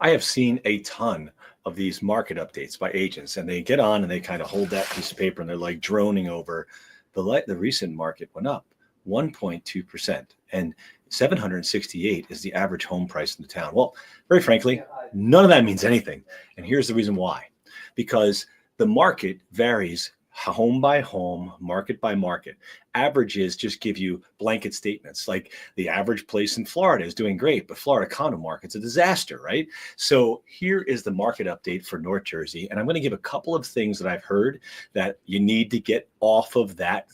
I have seen a ton of these market updates by agents, and they get on and they kind of hold that piece of paper and they're like droning over the recent market went up 1.2%, and 768 is the average home price in the town. Well, very frankly, none of that means anything. And here's the reason why. Because the market varies home by home, market by market. Averages just give you blanket statements, like the average place in Florida is doing great, but Florida condo market's a disaster, right? So here is the market update for North Jersey. And I'm going to give a couple of things that I've heard that you need to get off of that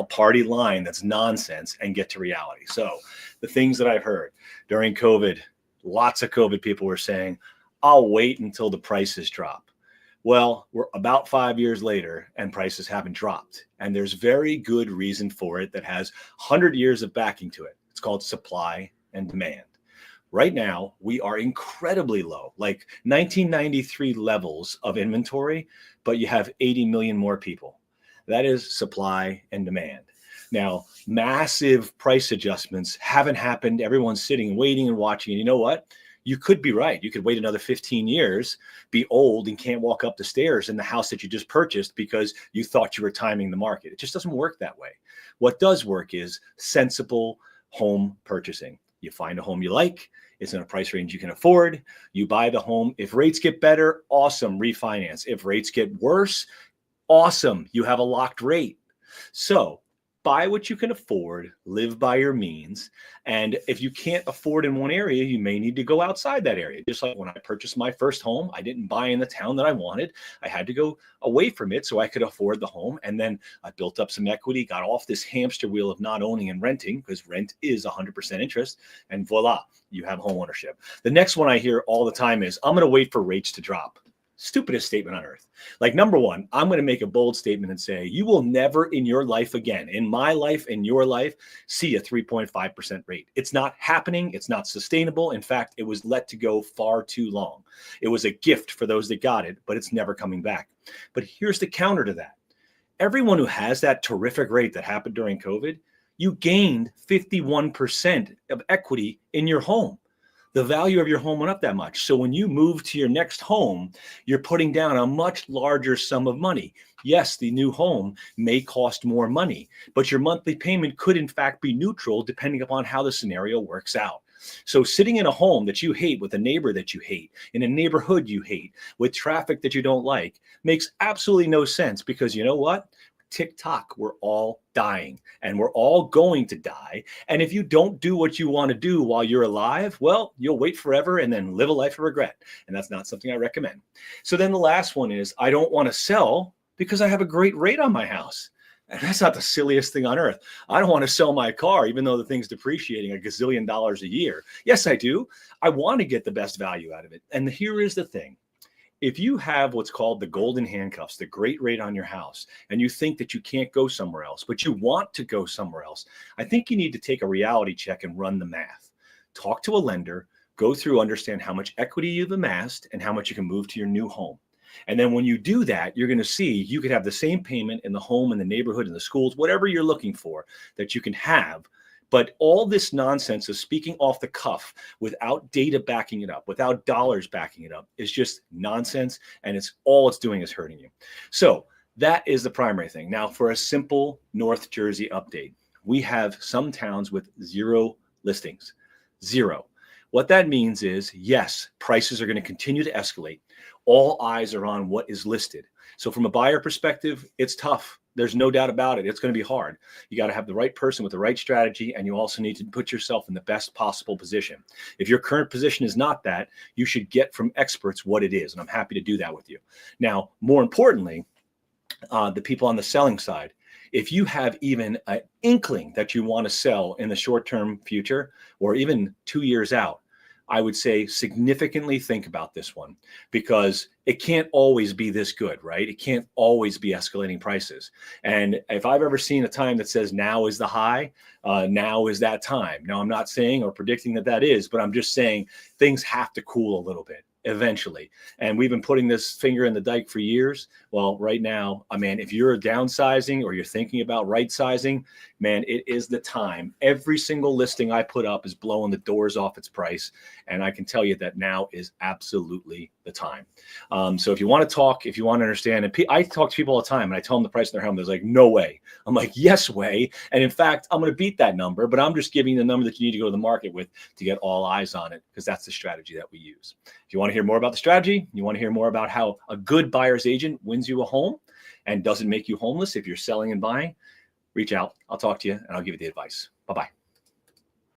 party line that's nonsense and get to reality. So the things that I've heard during COVID, lots of COVID people were saying, I'll wait until the prices drop. Well, we're about 5 years later and prices haven't dropped. And there's very good reason for it that has 100 years of backing to it. It's called supply and demand. Right now, we are incredibly low, like 1993 levels of inventory, but you have 80 million more people. That is supply and demand. Now, massive price adjustments haven't happened. Everyone's sitting, waiting and watching. And you know what? You could be right. You could wait another 15 years, be old and can't walk up the stairs in the house that you just purchased because you thought you were timing the market. It just doesn't work that way. What does work is sensible home purchasing. You find a home you like, it's in a price range you can afford, you buy the home. If rates get better, awesome, refinance. If rates get worse, awesome, you have a locked rate. So buy what you can afford, live by your means. And if you can't afford in one area, you may need to go outside that area. Just like when I purchased my first home, I didn't buy in the town that I wanted. I had to go away from it so I could afford the home. And then I built up some equity, got off this hamster wheel of not owning and renting, because rent is 100% interest. And voila, you have home ownership. The next one I hear all the time is, I'm going to wait for rates to drop. Stupidest statement on earth. Like, number one, I'm going to make a bold statement and say, you will never in your life again, in my life, in your life, see a 3.5% rate. It's not happening. It's not sustainable. In fact, it was let to go far too long. It was a gift for those that got it, but it's never coming back. But here's the counter to that. Everyone who has that terrific rate that happened during COVID, you gained 51% of equity in your home. The value of your home went up that much. So when you move to your next home, you're putting down a much larger sum of money. Yes, the new home may cost more money, but your monthly payment could in fact be neutral depending upon how the scenario works out. So sitting in a home that you hate, with a neighbor that you hate, in a neighborhood you hate, with traffic that you don't like, makes absolutely no sense, because you know what? Tick-tock, we're all dying and we're all going to die. And if you don't do what you want to do while you're alive, well, you'll wait forever and then live a life of regret. And that's not something I recommend. So then the last one is, I don't want to sell because I have a great rate on my house. And that's not the silliest thing on earth. I don't want to sell my car, even though the thing's depreciating $1 gazillion a year. Yes, I do. I want to get the best value out of it. And here is the thing. If you have what's called the golden handcuffs, the great rate on your house, and you think that you can't go somewhere else, but you want to go somewhere else, I think you need to take a reality check and run the math. Talk to a lender, go through, understand how much equity you've amassed and how much you can move to your new home. And then when you do that, you're going to see you could have the same payment in the home, in the neighborhood, in the schools, whatever you're looking for, that you can have. But all this nonsense of speaking off the cuff without data backing it up, without dollars backing it up, is just nonsense. And it's doing is hurting you. So that is the primary thing. Now, for a simple North Jersey update, we have some towns with 0 listings. 0. What that means is, yes, prices are going to continue to escalate. All eyes are on what is listed. So from a buyer perspective, it's tough. There's no doubt about it. It's going to be hard. You got to have the right person with the right strategy, and you also need to put yourself in the best possible position. If your current position is not that, you should get from experts what it is, and I'm happy to do that with you. Now, more importantly, the people on the selling side, if you have even an inkling that you want to sell in the short-term future or even 2 years out, I would say significantly think about this one, because it can't always be this good, right? It can't always be escalating prices. And if I've ever seen a time that says now is the high, now is that time. Now, I'm not saying or predicting that that is, but I'm just saying things have to cool a little bit. eventually. And we've been putting this finger in the dike for years. Well, right now, I mean, if you're downsizing or you're thinking about right sizing, man, it is the time. Every single listing I put up is blowing the doors off its price. And I can tell you that now is absolutely the time. So if you want to talk, if you want to understand, and I talk to people all the time and I tell them the price of their home, they're like, no way. I'm like, yes way. And in fact, I'm going to beat that number, but I'm just giving you the number that you need to go to the market with to get all eyes on it, because that's the strategy that we use. If you want to hear more about the strategy, you want to hear more about how a good buyer's agent wins you a home and doesn't make you homeless if you're selling and buying, reach out. I'll talk to you and I'll give you the advice. Bye-bye.